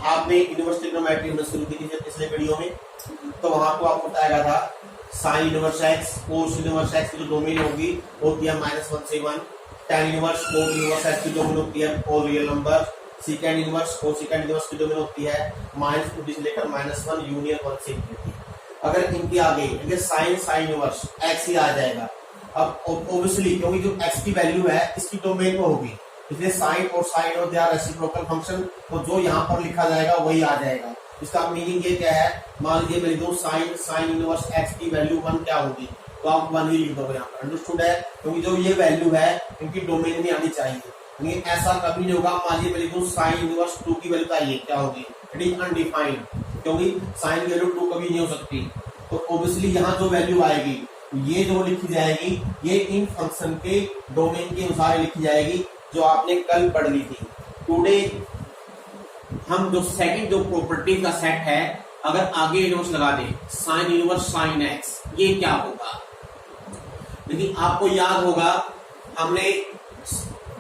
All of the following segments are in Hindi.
आपने यूनिवर्स ट्रिग्नोमेट्री हमने शुरू की थी पिछले वीडियो में, तो वहां को आपको बताया गया था साइन इनवर्स एक्स कोस इनवर्स एक्स की जो डोमेन होगी होती है -1 से 1, tan inverse cot inverse x की डोमेन होती है all real number, secant inverse cosecant inverse की डोमेन होती है -2 से लेकर -1 यूनियन 1 से इनफिनिटी। अगर इनके आगे इनके साइन साइन इनवर्स एक्स ही आ जाएगा। अब ऑब्वियसली क्योंकि जो एक्स की वैल्यू है इसकी डोमेन में होगी, इसलिए साइन और साइन और दे आर रेसिप्रोकल फंक्शन, तो जो यहाँ पर लिखा जाएगा वही आ जाएगा। इसका मीनिंग ये क्या है, मान लीजिए मेरी दो साइन साइन इनवर्स एक्स की वैल्यू 1 क्या होगी, तो आप 1 ही लिख दोगे यहाँ पर। अंडरस्टूड है, क्योंकि जो ये वैल्यू है इनकी डोमेन में आनी चाहिए, लेकिन ऐसा कभी नहीं होगा। मान लीजिए मेरी दो साइन इनवर्स 2 की वैल्यू चाहिए, क्या होगी, इट इज अनडिफाइंड, क्योंकि साइन की वैल्यू 2 कभी नहीं हो सकती। तो ऑब्वियसली यहाँ जो वैल्यू आएगी ये जो लिखी जाएगी ये इन फंक्शन के डोमेन के अनुसार लिखी जाएगी जो आपने कल पढ़ ली थी। टुडे हम जो सेकंड जो प्रॉपर्टी का सेट है, अगर आगे इनवर्स लगा दे साइन इनवर्स साइन एक्स, ये क्या होगा। लेकिन आपको याद होगा हमने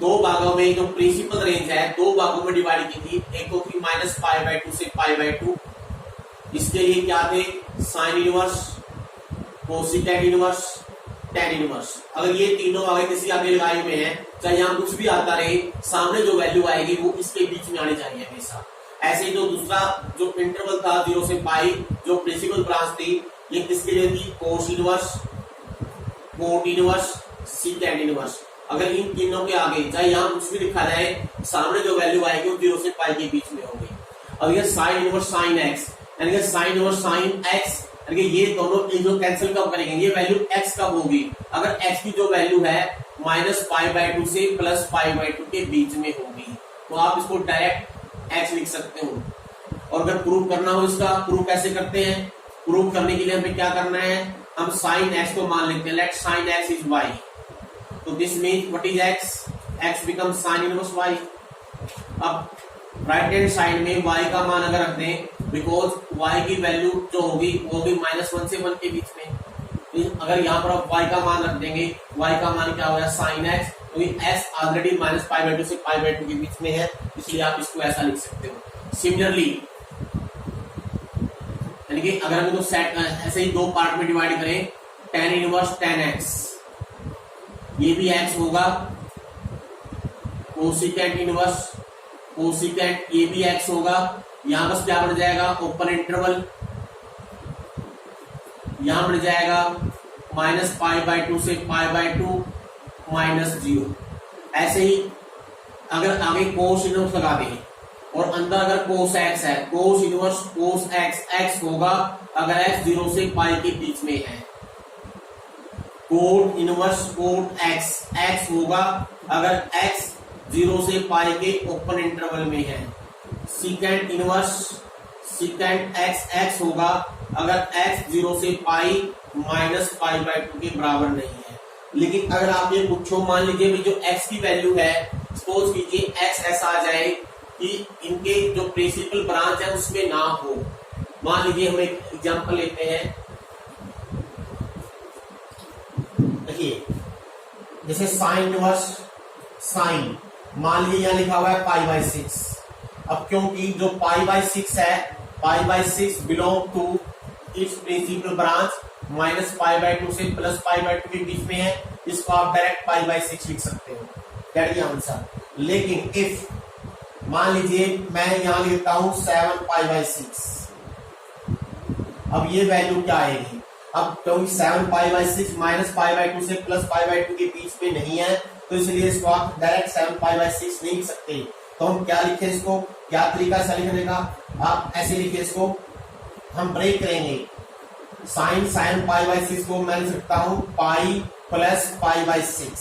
दो भागों में जो प्रिंसिपल रेंज है दो भागों में डिवाइड की थी, एक तो थी -π/2 से π/2। इसके लिए क्या थे, sine inverse cosecant inverse tan inverse. अगर ये तीनों आगे किसी आगे लगाए हुए हैं, चाहे यहाँ कुछ भी आता रहे, सामने जो वैल्यू आएगी वो इसके बीच में आनी चाहिए हमेशा। ऐसे जो दूसरा जो इंटरवल था 0 से पाई, जो प्रिंसिपल ब्रांच थी, ये किसके लिए थी, cos inverse cot inverse second inverse. अगर इन तीनों के आगे चाहे यहाँ कुछ भी लिखा जाए, सामने जो वैल्यू आएगी वो 0 से पाई के बीच में होगी। अब ये साइन इनवर्स साइन एक्स यानी कि साइन इनवर्स साइन एक्स, ये दोनों जो कैंसिल कब करेंगे, ये वैल्यू x कब होगी, अगर x की जो वैल्यू है -π/2 से +π/2 के बीच में होगी, तो आप इसको डायरेक्ट x लिख सकते हो। और अगर प्रूव करना हो इसका, प्रूव कैसे करते हैं, प्रूव करने के लिए हमें क्या करना है, हम साइन x को मान लेते हैं, late sign x is y, तो this means what is x become sine inverse y। अब राइट हैंड साइड में y का मान अगर रख दें, बिकॉज y की वैल्यू जो होगी वो होगी -1 से 1 के बीच में। अगर यहाँ पर आप y का मान रख देंगे, y का मान क्या होगा साइन x, क्योंकि x ऑलरेडी -π/2 से π/2 के बीच में है, इसलिए आप इसको ऐसा लिख सकते हो। सिमिलरली यानी कि अगर हम तो सेट ऐसे ही दो पार्ट में डिवाइड करें, tan इनवर्स tan x, ये भी x होगा, कोसेकेंट इनवर्स कोसेकेंट ये भी x होगा। यहां बस क्या बन जाएगा, ओपन इंटरवल, यहां बन जाएगा -π/2 से π/2 -0। ऐसे ही अगर आगे कोस इनवर्स लगा दें और अंदर अगर कोस x है, कोस इनवर्स कोस x होगा अगर x 0 से पाई के बीच में है। कोट इनवर्स कोट x होगा अगर x 0 से पाई के ओपन इंटरवल में है। सीकेंट इनवर्स सीकेंट x होगा अगर x 0 से पाई -π/2 के बराबर नहीं है। लेकिन अगर आप ये पूछो, मान लीजिए जो x की वैल्यू है, सपोज कीजिए x ऐसा आ जाए कि इनके जो प्रिंसिपल ब्रांच है उसमें ना हो। मान लीजिए हम एक एग्जांपल लेते हैं, देखिए जैसे साइन इनवर्स साइन, मान लीजिए यहाँ लिखा हुआ है π/6। अब क्योंकि जो π/6 है, π/6 belong to its principal branch -π/2 से +π/2 के बीच में है, इसको आप डायरेक्ट π/6 लिख सकते हो, दैट इज आंसर। लेकिन इफ मान लीजिए मैं यहां लिखता हूं 7π/6, अब ये वैल्यू क्या आएगी, अब क्योंकि 7π/6 -π/2 से +π/2 के बीच में नहीं है, तो इसलिए इसको आप डायरेक्ट 7π/6 नहीं लिख सकते। तो हम क्या लिखे इसको, क्या तरीका है लिखने का, आप ऐसे लिखिए इसको, हम ब्रेक करेंगे। साइन π/6 को मैं लिख सकता हूं पाई प्लस π/6।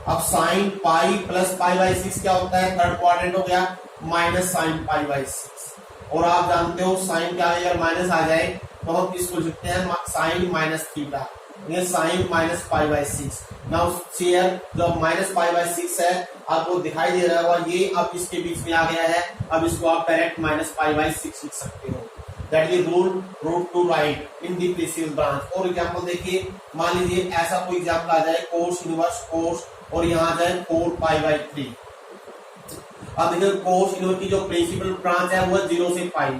अब साइन पाई प्लस π/6 क्या होता है, थर्ड क्वाड्रेंट हो गया माइनस साइन π/6। और आप जानते हो साइन क्या है, अगर माइनस आ जाए तो हम इसको लिखते हैं साइन -θ, ये साइन -π/6। नाउ शेयर जो -π/6 है आपको दिखाई दे रहा होगा, ये अब इसके बीच में आ गया है, अब इसको आप डायरेक्ट -π/6 लिख सकते हो। That is rule root to write in the principal branch. और एग्जांपल देखिए, मान लीजिए ऐसा कोई एग्जांपल आ जाए कोस इनवर्स कोस और यहाँ आ जाए 4π/3। अब देखो कोस इनवर्स की जो प्रिंसिपल ब्रांच है वो 0 से पाई,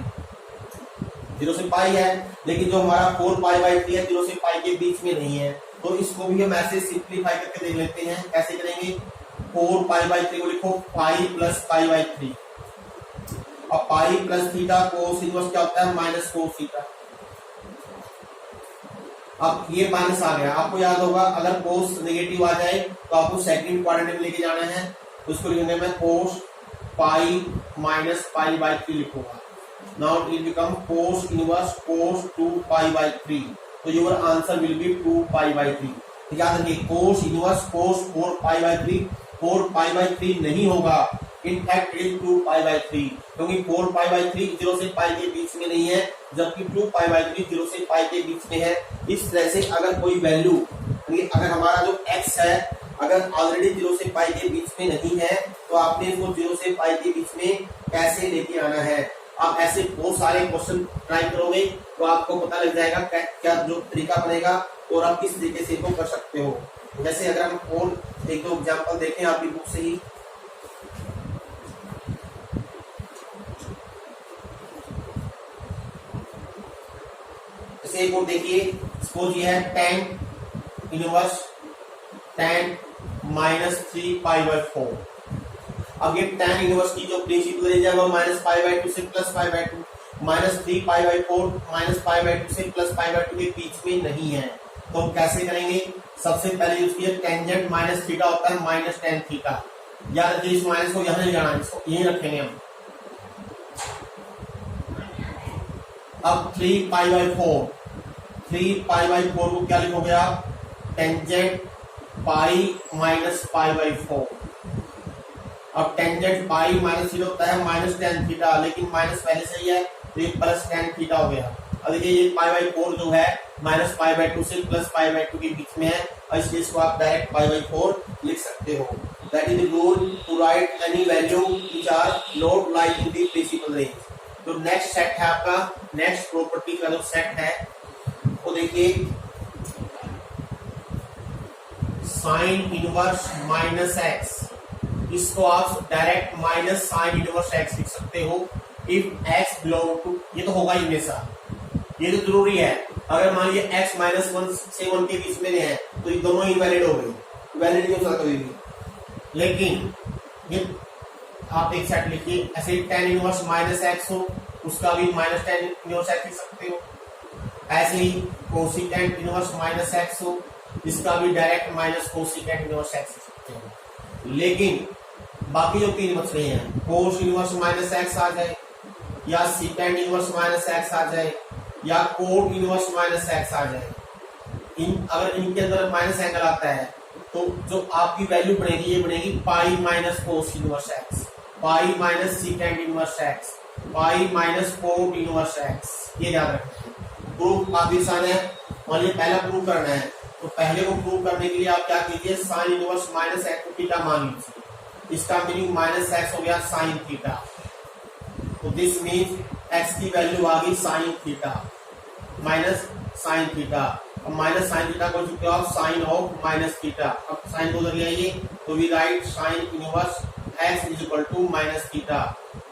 0 से पाई है, लेकिन जो हमारा 4π/3 है 0 से पाई के बीच में नहीं है, तो इसको भी हम ऐसे सिंप्लीफाई करके देख लेते हैं। कैसे करेंगे? 4π/3 को लिखो पाई प्लस π/3, और pi plus theta cos inverse क्या होता है? Minus cos theta. अब ये माइनस आ गया, आपको याद होगा अगर कोस नेगेटिव आ जाए तो आपको सेकंड क्वाड्रेंट में लेके जाना है, उसको लिखने में कोस पाई माइनस π/3 लिखूंगा। Now it become cos inverse cos 2π/3, तो योर आंसर विल बी 2π/3। याद रखिए कोस इनवर्स कोस 4π/3, 4π/3 नहीं होगा, इन फैक्ट इज 2π/3, क्योंकि 4π/3 0 से पाई के बीच में नहीं है, जबकि 2π/3 0 से पाई के बीच में है। इस तरह से अगर कोई वैल्यू, अगर हमारा जो x है अगर ऑलरेडी 0 से पाई के बीच में नहीं है, तो आपने इसको 0 से पाई के बीच में कैसे लेके आना है। आप ऐसे बहुत सारे क्वेश्चन ट्राई करोगे तो आपको पता लग जाएगा क्या जो तरीका बनेगा और आप किस तरीके से इसको कर सकते हो। जैसे अगर हम और एक दो एग्जांपल देखें आपकी बुक से ही, जैसे एक और देखिए, सपोज ये है tan इनवर्स tan -3π/4। अब ये tan इनवर्स की जो प्रिंसिपल रेंज है वो -π/2 से +π/2, -3π/4 -π/2 से +π/2 के बीच में नहीं है, तो हम कैसे करेंगे? सबसे पहले यूज किया टेंजेंट माइनस थीटा होता है माइनस tan थीटा। याद रखिए इस माइनस को यहां नहीं जाना, इसको यहीं रखेंगे हम। अब 3π/4 को क्या लिखोगे आप? Tangent pi minus π/4। अब टेंजेंट पाई माइनस थीटा होता है माइनस tan थीटा, लेकिन माइनस पहले से ही है तो ये प्लस tan थीटा हो गया। अब देखिए ये π/4 जो है -π/2 से +π/2 के बीच में है, और इसलिए इसको आप डायरेक्ट π/4 लिख सकते हो। That is the rule to write any value which are not like in the principal range. तो नेक्स्ट सेट है आपका, नेक्स्ट प्रॉपर्टी का जो सेट है वो देखिए साइन इनवर्स माइनस एक्स, इसको आप direct minus sign inverse x लिख सकते हो इफ एक्स बिलोंग टू, ये तो होगा ही हमेशा, ये तो जरूरी है। अगर मान लीजिए एक्स -1 से 1 के बीच में है तो ये दोनों इनवैलिड हो गए, वैलिड नहीं हो सकता कभी भी। लेकिन ये आप एक सेट लिखिए, ऐसे tan इनवर्स माइनस एक्स हो उसका भी माइनस tan इनवर्स एक्स लिख सकते हो। ऐसे ही कोसिकेंट इनवर्स माइनस एक्स हो इसका भी direct minus cosecant inverse x लिख सकते हो। लेकिन बाकी जो तीन बच रहे हैं, कोस इनवर्स माइनस एक्स आ जाए, या सीकेंट इनवर्स माइनस एक्स आ जाए, या कोट इनवर्स माइनस एक्स आ जाए, अगर इनके अंदर माइनस एंगल आता है तो जो आपकी वैल्यू बनेगी ये बनेगी पाई minus cos inverse x, pi minus secant inverse x, pi minus cot inverse x. ये याद रखें। प्रूफ काफी आसान है, और ये पहला प्रूफ करना है, तो पहले को प्रूव करने के लिए आप क्या कीजिए, साइन इनवर्स माइनस एक्स को थीटा मान लीजिए, इसका मीनिंग माइनस एक्स हो गया साइन थीटा, तो दिस मीन्स एक्स की वैल्यू आ गई sine theta minus sine theta. अब माइनस साइन थीटा को चुके हो आप साइन ऑफ माइनस थीटा, अब साइन को उधर आइए तो we write sine inverse x is equal to minus theta.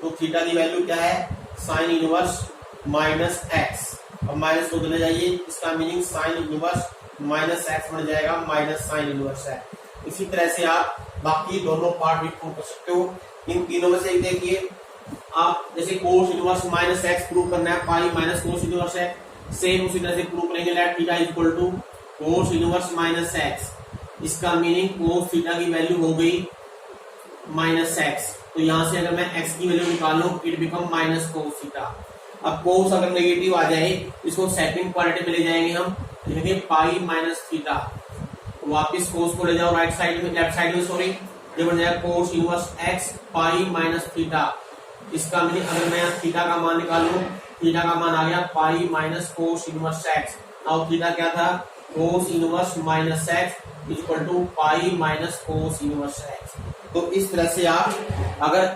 तो थीटा की वैल्यू क्या है? साइन इनवर्स माइनस एक्स, अब माइनस को उधर जाइए, इसका meaning sign inverse minus x बन जाएगा माइनस साइन इनवर्स एक्स। इसी तरह से आप बाकी दोनों पार्ट भी प्रूव कर सकते हो। इन तीनों में से एक देखिए आप, जैसे cos inverse minus x prove करना है, pi minus cos inverse x, same उसी तरह से प्रूव करेंगे let theta is equal to cos inverse minus x, इसका मीनिंग कोस थीटा की वैल्यू हो गई माइनस एक्स, तो यहां से अगर मैं एक्स की वैल्यू निकालूं it become minus cos theta. अब कोस अगर नेगेटिव आ जाए इसको सेकंड क्वाड्रेंट में ले जाएंगे हम, देखिए पाई माइनस थीटा, वापिस कोस को ले जाओ राइट साइड में, लेफ्ट साइड में सॉरी, ये बन जाएगा कोस इनवर्स एक्स पाई माइनस थीटा, इसका मीनिंग अगर मैं थीटा का मान निकालूं, थीटा का मान आ गया pi minus cos inverse x. अब थीटा क्या था? Cos inverse minus x equal to pi minus cos inverse x. तो इस तरह से आप अगर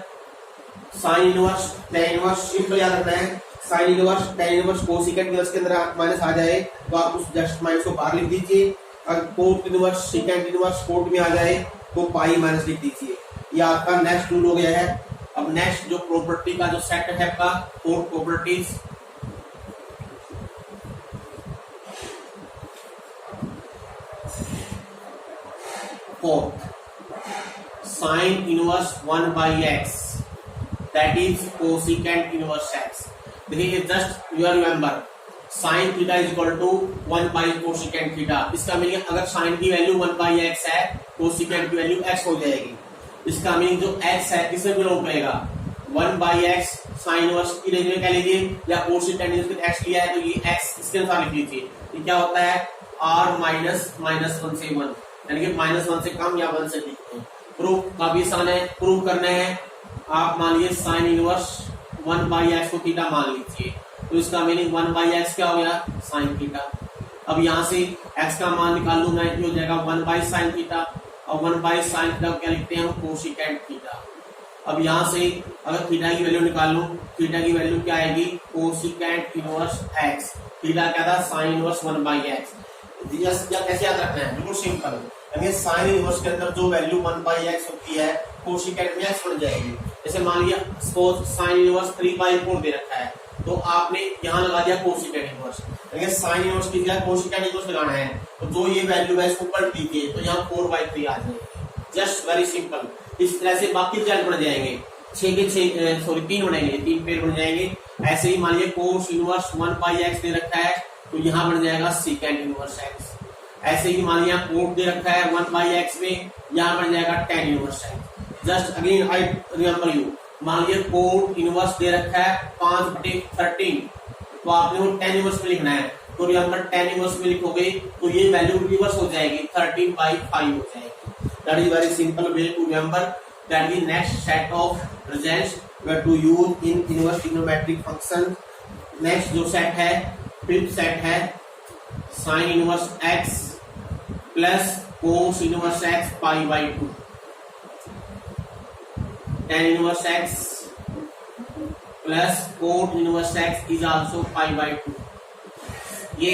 sine inverse tan inverse simple याद रखना है, sine inverse tan inverse cosecant inverse के अंदर माइनस आ जाए तो आप उस जस्ट माइनस को बाहर लिख दीजिए, अगर cot inverse second inverse cot में आ जाए तो पाई माइनस लिख दीजिए। ये आपका नेक्स्ट रूल हो गया है अब नेक्स्ट जो प्रॉपर्टी का जो सेट है आपका, four properties, fourth sine inverse 1 by x that is cosecant inverse x. देखिए just you remember sine theta is equal to 1 by cosecant theta. इसका मीनिंग अगर साइन की वैल्यू 1 बाई एक्स है, कोसिकेंट की वैल्यू एक्स हो जाएगी। इसका मीनिंग जो एक्स है किसमें बिलोंग करेगा, 1 बाई एक्स साइन इनवर्स की रेंज में क्या लीजिए, या कोसिकेंट इनवर्स एक्स लिया है तो ये एक्स इसके अनुसार लिख लीजिए। ये क्या होता है, आर माइनस -1 से 1, यानी कि -1 से कम या 1 से लिखते हैं। प्रूफ काफी आसान है, प्रूफ करना है। आप मान लीजिए साइन इनवर्स 1 बाई एक्स को थीटा मान लीजिए, तो इसका मीनिंग 1 बाई एक्स क्या हो गया, साइन थीटा। अब यहाँ से एक्स का मान निकाल लूंगा, हो जाएगा 1 बाई साइन थीटा, और 1 बाई साइन थीटा क्या लिखते हैं हम, कोसिकेंट थीटा। अब यहाँ से अगर थीटा की वैल्यू निकाल लूं, थीटा की वैल्यू क्या आएगी, कोसिकेंट इनवर्स एक्स। थीटा क्या था, साइन इनवर्स 1 बाई एक्स। कैसे याद रखना है, बिल्कुल सिंपल, यानी साइन इनवर्स के अंदर जो वैल्यू 1 बाई एक्स होती है कोसिकेंट में एक्स बन जाएगी। जैसे मान लिया सपोज साइन इनवर्स 3 बाई 4 दे रखा है, तो आपने यहाँ लगा दिया कोसिकेंट इनवर्स, यानी साइन इनवर्स की जगह कोसिकेंट इनवर्स लगाना है, तो जो ये वैल्यू है इसको पलट दीजिए, तो यहाँ 4/3 आ जाएगी। Just very simple. इस तरह से बाकी रिजल्ट बन जाएंगे, 6 के 6 सॉरी 3 बनेंगे, 3 पेड़ बन जाएंगे। ऐसे ही मान लीजिए कोस इनवर्स 1 बाई एक्स दे रखा है, तो यहाँ बन जाएगा सीकेंट इनवर्स एक्स। ऐसे ही मान लिया कोट दे रखा है 1 बाई एक्स में, यहाँ बन जाएगा tan inverse x. Just again I remember you, मान लीजिए कोट इनवर्स दे रखा है 5/13, तो आपने वो tan इनवर्स में लिखना है, तो रिमेंबर tan इनवर्स में लिखोगे तो ये वैल्यू रिवर्स हो जाएगी, 13/5 हो जाएगी। That is very simple way to remember that the next set of results we have to use in inverse trigonometric function. Next जो सेट है, फिफ्थ सेट है sine inverse x plus cos inverse x π/2, tan inverse x plus cot inverse x is also π/2। ये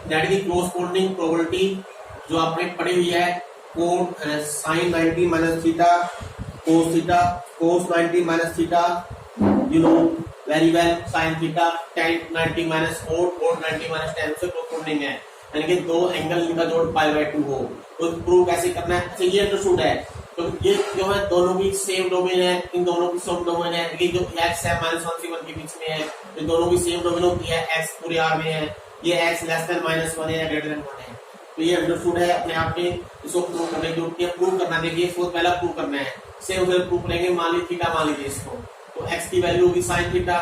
दैट इज कोरस्पोंडिंग प्रोबेबिलिटी जो आपने पढ़ी हुई है, cot sine 90 minus theta cos theta, cos 90 minus theta you know very well, sine theta tan 90 minus cot, cot 90 minus tan से कोरस्पोंडिंग है, यानी कि दो एंगल इनका जोड़ π/2 हो। तो प्रूव कैसे करना है, अच्छा ये अंडरस्टूड है, तो ये जो है दोनों की सेम डोमेन है, इन दोनों की सेम डोमेन है। ये जो x है -1 से 1 के बीच में है, तो दोनों की सेम डोमेन होती है, x पूरे R में है, ये x लेस देन -1 है या ग्रेटर देन 1 है, तो ये अंडरस्टूड है अपने आप में। इसको प्रूव करने की जरूरत है, प्रूव करना देखिए इसको पहला प्रूव करना है, सेम उसे प्रूव करेंगे। मान लीजिए थीटा मान लीजिए इसको, तो x की वैल्यू होगी साइन थीटा।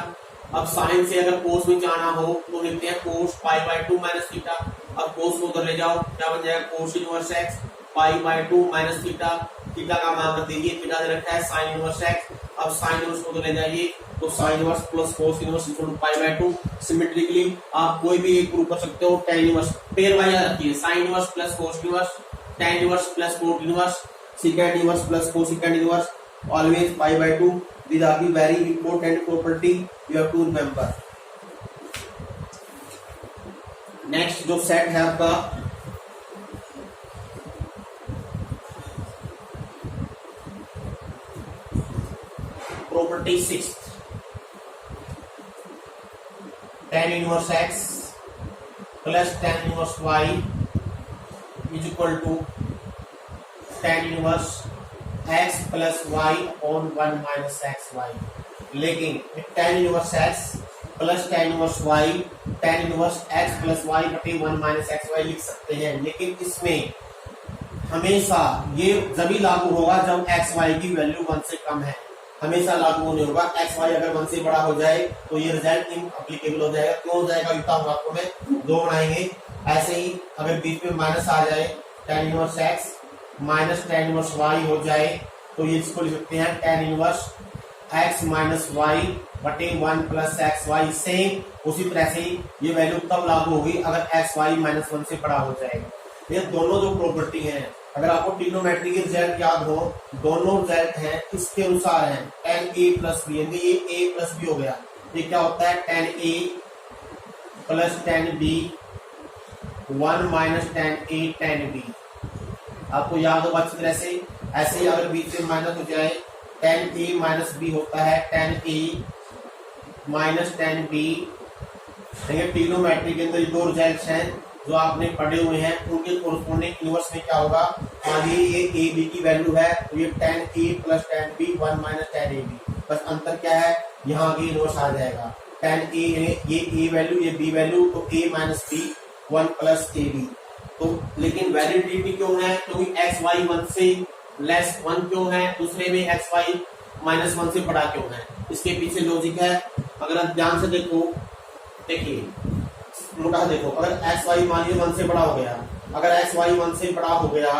अब साइन से अगर कोस में जाना हो तो लिखते हैं कोस π/2 माइनस थीटा। अब कोस को उधर ले जाओ, क्या बन जाएगा, cos inverse x π/2 minus theta. Theta का मान रख दीजिए, थीटा दे रखा है साइन इनवर्स x। अब साइन इनवर्स को उधर ले जाइए, तो sine inverse plus cos inverse equal to π/2। Symmetrically आप कोई भी एक प्रूव कर सकते हो, tan इनवर्स पेयर वाइज रखिए, sine inverse plus cos inverse, tan inverse plus cot inverse, secant inverse plus cosecant inverse, always π/2। These are the very important property you have to remember। Next जो सेट है आपका property 6, tan inverse x plus tan inverse y is equal to tan inverse x plus y on 1 minus xy। लेकिन tan inverse x plus tan inverse y, tan inverse x plus y बटे 1 माइनस xy लिख सकते हैं, लेकिन इसमें हमेशा ये जब लागू होगा जब xy की वैल्यू 1 से कम है, हमेशा लागू नहीं होगा। xy अगर 1 से बड़ा हो जाए तो ये रिजल्ट इनअप्लीकेबल हो जाएगा। क्यों हो जाएगा, बताऊंगा आपको मैं, दो बनाएंगे। ऐसे ही अगर बीच में माइनस आ जाए, tan inverse x minus tan inverse y हो जाए, तो ये इसको लिख सकते हैं tan inverse x minus y बटे 1 प्लस xy। सेम उसी तरह से ये वैल्यू तब लागू होगी अगर xy -1 से बड़ा हो जाएगा। ये दोनों जो प्रॉपर्टी हैं, अगर आपको ट्रिग्नोमेट्री के रिजल्ट याद हो, दोनों रिजल्ट हैं इसके अनुसार हैं, tan a प्लस b, ये a प्लस b हो गया, ये क्या होता है tan a plus tan b 1 minus tan a tan b। आपको याद होगा अच्छी तरह से। ऐसे ही अगर बीच में माइनस हो जाए tan A माइनस बी होता है tan A minus tan B। देखिए ट्रिग्नोमेट्री के अंदर ये दो रिजल्ट्स हैं जो आपने पढ़े हुए हैं, उनके कोरस्पोंडिंग इनवर्स में क्या होगा। मान लीजिए ये ए बी की वैल्यू है तो ये tan A plus tan B 1 minus tan AB, बस अंतर क्या है, यहाँ आगे इनवर्स आ जाएगा। tan A ये A वैल्यू ये B वैल्यू, तो A minus B 1 plus AB। तो लेकिन वैलिडिटी क्यों है, क्योंकि एक्स वाई 1 से लेस 1 क्यों है, दूसरे में एक्स वाई माइनस 1 से बड़ा क्यों है, इसके पीछे लॉजिक है। अगर आप ध्यान से देखो, देखिए मोटा देखो, अगर एक्स वाई मान लीजिए 1 से बड़ा हो गया, अगर एक्स वाई 1 से बड़ा हो गया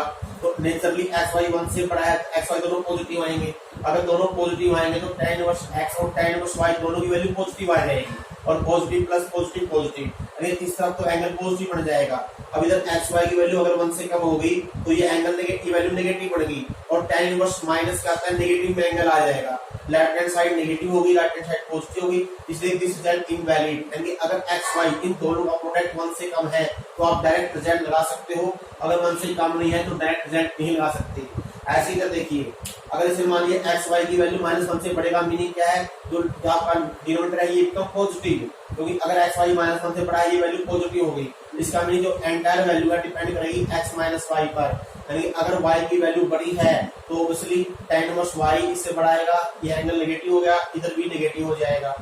तो नेचुरली एक्स वाई 1 से बड़ा है, एक्स वाई दोनों पॉजिटिव आएंगे। अगर दोनों पॉजिटिव आएंगे तो tan इनवर्स x और tan इनवर्स y दोनों की वैल्यू पॉजिटिव आ जाएगी, और पॉजिटिव प्लस पॉजिटिव पॉजिटिव, अगर इस तरफ तो एंगल पॉजिटिव बन जाएगा। अब इधर एक्स वाई की वैल्यू अगर 1 से कम हो गई तो ये एंगल नेगेटिव वैल्यू नेगेटिव बढ़ेगी, और tan इनवर्स माइनस क्या आता है, नेगेटिव में एंगल आ जाएगा। लेफ्ट हैंड साइड नेगेटिव होगी, राइट हैंड साइड पॉजिटिव होगी, इसलिए दिस रिजल्ट इनवैलिड। यानी अगर एक्स वाई इन दोनों का प्रोडक्ट 1 से कम है तो आप डायरेक्ट रिजल्ट लगा सकते हो, अगर 1 से कम नहीं है तो डायरेक्ट रिजल्ट नहीं लगा सकते। ऐसे ही देखिए, अगर इसे मान लीजिए एक्स वाई की वैल्यू माइनस 1 से बढ़ेगा, मीनिंग क्या है, जो आपका डिनोमिनेटर है ये एकदम पॉजिटिव, क्योंकि अगर एक्स वाई माइनस 1 से बड़ा है ये वैल्यू पॉजिटिव होगी। इसका मीनिंग जो एंटायर वैल्यू है डिपेंड करेगी एक्स माइनस वाई पर, यानी अगर y की वैल्यू बड़ी है तो ऑब्वियसली tan इनवर्स y इससे बढ़ाएगा, ये एंगल नेगेटिव हो गया, इधर भी नेगेटिव हो जाएगा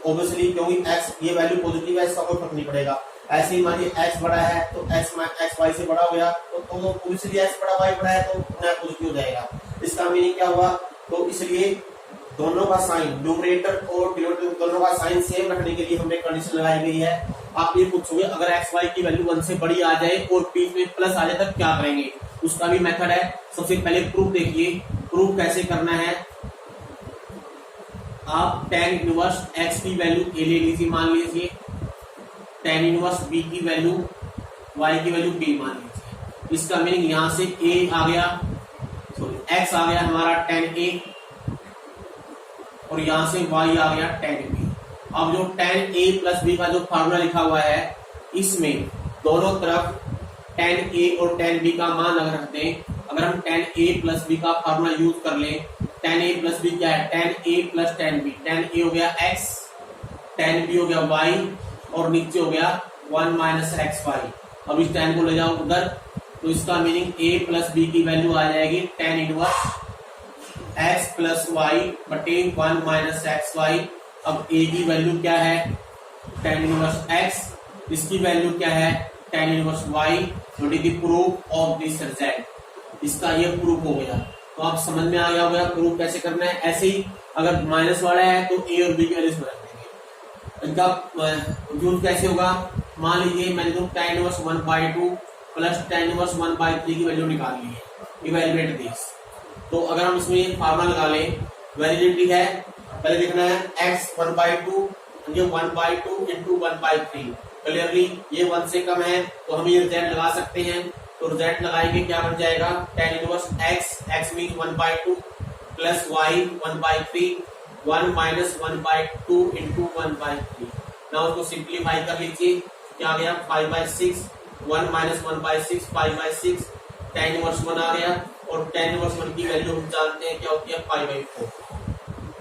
ऑब्वियसली, क्योंकि x ये वैल्यू पॉजिटिव है, इसका कोई फर्क नहीं पड़ेगा। ऐसे ही मान लीजिए x बड़ा है तो x y से बड़ा हो गया, तो ऑब्वियसली x बड़ा y बड़ा है तो पॉजिटिव हो जाएगा। इसका मीनिंग क्या हुआ, तो इसलिए दोनों का साइन न्यूमरेटर और डिनोमिनेटर दोनों का साइन सेम रखने के लिए हमने कंडीशन लगाई गई है। आप ये पूछोगे अगर एक्स वाई की वैल्यू 1 से बड़ी आ जाए और बीच में प्लस आ जाए तब क्या करेंगे, उसका भी मेथड है। सबसे पहले प्रूफ देखिए, प्रूफ कैसे करना है। आप tan इनवर्स x की वैल्यू a ले लीजिए, मान लीजिए tan इनवर्स b की वैल्यू y की वैल्यू b मान लीजिए। इसका मीनिंग यहां से a आ गया, सॉरी x आ गया हमारा tan a, और यहां से y आ गया tan b। अब जो tan a प्लस b का जो फार्मूला लिखा हुआ है, इसमें दोनों तरफ tan a और tan b का मान अगर रख दें, अगर हम tan a प्लस b का फार्मूला यूज कर लें, tan a प्लस b क्या है, tan a plus tan b, tan a हो गया x, tan b हो गया y, और नीचे हो गया 1 माइनस एक्स वाई। अब इस tan को ले जाओ उधर, तो इसका मीनिंग a प्लस b की वैल्यू आ जाएगी tan inverse x plus y बटे 1 माइनस एक्स वाई। अब a की वैल्यू क्या है, tan इनवर्स x, इसकी वैल्यू क्या है, tan inverse y। What is the proof of this result, इसका ये प्रूफ हो गया। तो आप समझ में आ गया होगा प्रूफ कैसे करना है। ऐसे ही अगर माइनस वाला है तो a और b की वैल्यू रख देंगे। इनका यूज कैसे होगा, मान लीजिए मैंने तो tan inverse 1/2 plus tan inverse 1/3 की वैल्यू निकाल ली है, इवैल्यूएट दिस। तो अगर हम इसमें फार्मूला लगा लें, वैलिडिटी है, पहले देखना है x 1/2, ये 1/2 इंटू 1/3, क्लियरली ये 1 से कम है तो हम ये रिजल्ट लगा सकते हैं। तो रिजल्ट लगाएंगे, क्या बन जाएगा, tan inverse x mean 1/2 plus y 1/3, 1 minus 1/2 into 1/3। ना उसको सिंप्लीफाई कर लीजिए, क्या आ गया 5/6, 1 माइनस 1/6 5/6, tan इनवर्स 1 आ गया, और tan इनवर्स 1 की वैल्यू हम जानते हैं क्या होती है 5/4।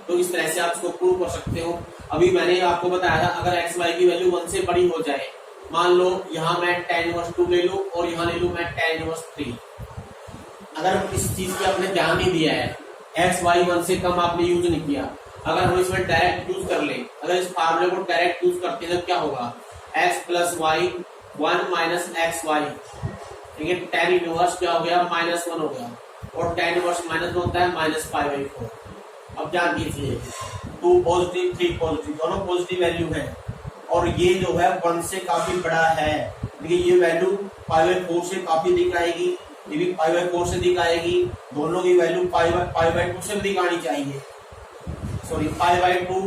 तो इस तरह से आप इसको प्रूव कर सकते हो। अभी मैंने आपको बताया था अगर एक्स वाई की वैल्यू 1 से बड़ी हो जाए, मान लो यहाँ मैं tan इनवर्स 2 ले लूं और यहाँ ले लूं मैं tan इनवर्स 3। अगर इस चीज की आपने ध्यान नहीं दिया है, एक्स वाई 1 से कम आपने यूज नहीं किया, अगर हम इसमें डायरेक्ट यूज कर ले, अगर इस फार्मूले को डायरेक्ट यूज करते हैं तो क्या होगा, x plus y 1 minus x y, ठीक है, tan इनवर्स क्या हो गया -1 हो गया, और tan इनवर्स -1 होता है -5/4। अब ध्यान दीजिए 2 पॉजिटिव 3 पॉजिटिव दोनों पॉजिटिव वैल्यू है, और ये जो है 1 से काफी बड़ा है, देखिए ये वैल्यू 5/4 से काफी दिख आएगी, ये भी 5/4 से दिख आएगी, दोनों की वैल्यू 5/2 से भी दिख आनी चाहिए, सॉरी 5/2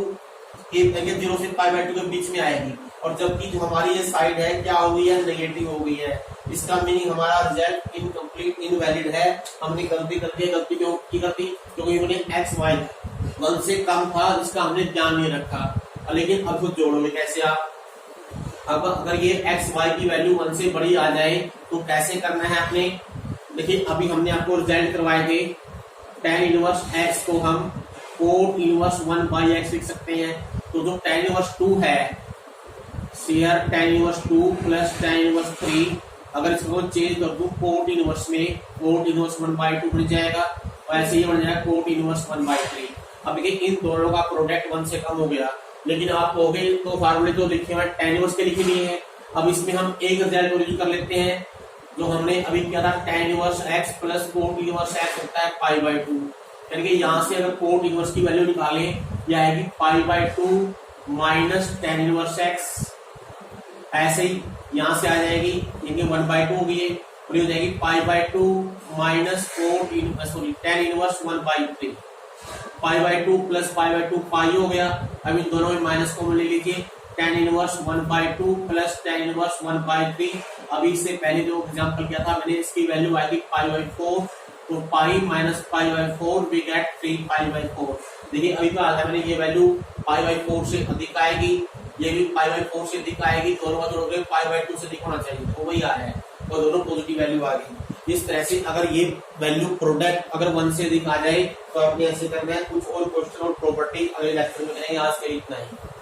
ये 0 से 5/2 के बीच में आएगी, और जबकि जो हमारी ये साइड है क्या हो गई है, नेगेटिव हो गई है। इसका मीनिंग हमारा रिजल्ट इनकम्प्लीट इनवैलिड है। हमने गलती कर दी, गलती क्यों की करती, क्योंकि हमने एक्स वाई 1 से कम था जिसका हमने ध्यान नहीं रखा। लेकिन अब खुद जोड़ोगे कैसे आप, अब अगर ये एक्स वाई की वैल्यू 1 से बड़ी आ जाए तो कैसे करना है आपने, देखिए अभी हमने आपको रिजल्ट करवाए थे tan इनवर्स x को हम cot इनवर्स 1 बाई x लिख सकते हैं। तो जो tan इनवर्स 2 है share tan inverse 2 plus tan inverse 3, अगर इसको चेंज कर दूं cot इनवर्स में, cot इनवर्स 1 बाई 2 बन जाएगा और ऐसे ही बन जाएगा cot इनवर्स 1 बाई 3। अब देखिए इन दोनों का प्रोडक्ट 1 से कम हो गया, लेकिन आप कहोगे तो फार्मूले तो लिखे हुए tan इनवर्स के लिखे लिए हैं। अब इसमें हम एक रिजल्ट यूज कर लेते हैं जो हमने अभी किया था, tan inverse x plus cot inverse x होता है पाई बाई 2, यानी कि यहाँ से अगर cot इनवर्स की वैल्यू निकालें यह आएगी pi by 2 minus tan inverse x, ऐसे ही यहाँ से आ जाएगी, यानी 1 बाई 2 होगी और ये हो जाएगी pi by 2 minus tan inverse 1 by 3, pi by 2 plus pi by 2 पाई हो गया। अब इन दोनों में माइनस कॉमन ले लीजिए, tan inverse 1 by 2 plus tan inverse 1 by 3। अभी इससे पहले जो एग्जांपल किया था मैंने, इसकी वैल्यू आएगी पाई बाई 4, तो pi minus pi by 4 we get 3 pi by 4। देखिए अभी तो आता है मैंने, ये वैल्यू पाई बाई 4 से अधिक आएगी, ये भी पाई बाई 4 से अधिक आएगी, दोनों का जोड़ोगे पाई बाई 2 से अधिक होना चाहिए, तो वही आ रहा है और दोनों पॉजिटिव वैल्यू आ गई। इस तरह से अगर ये वैल्यू प्रोडक्ट अगर 1 से अधिक आ जाए तो आपने ऐसे करना है। कुछ और क्वेश्चन और प्रॉपर्टी अगले लेक्चर में करेंगे, आज के लिए इतना ही।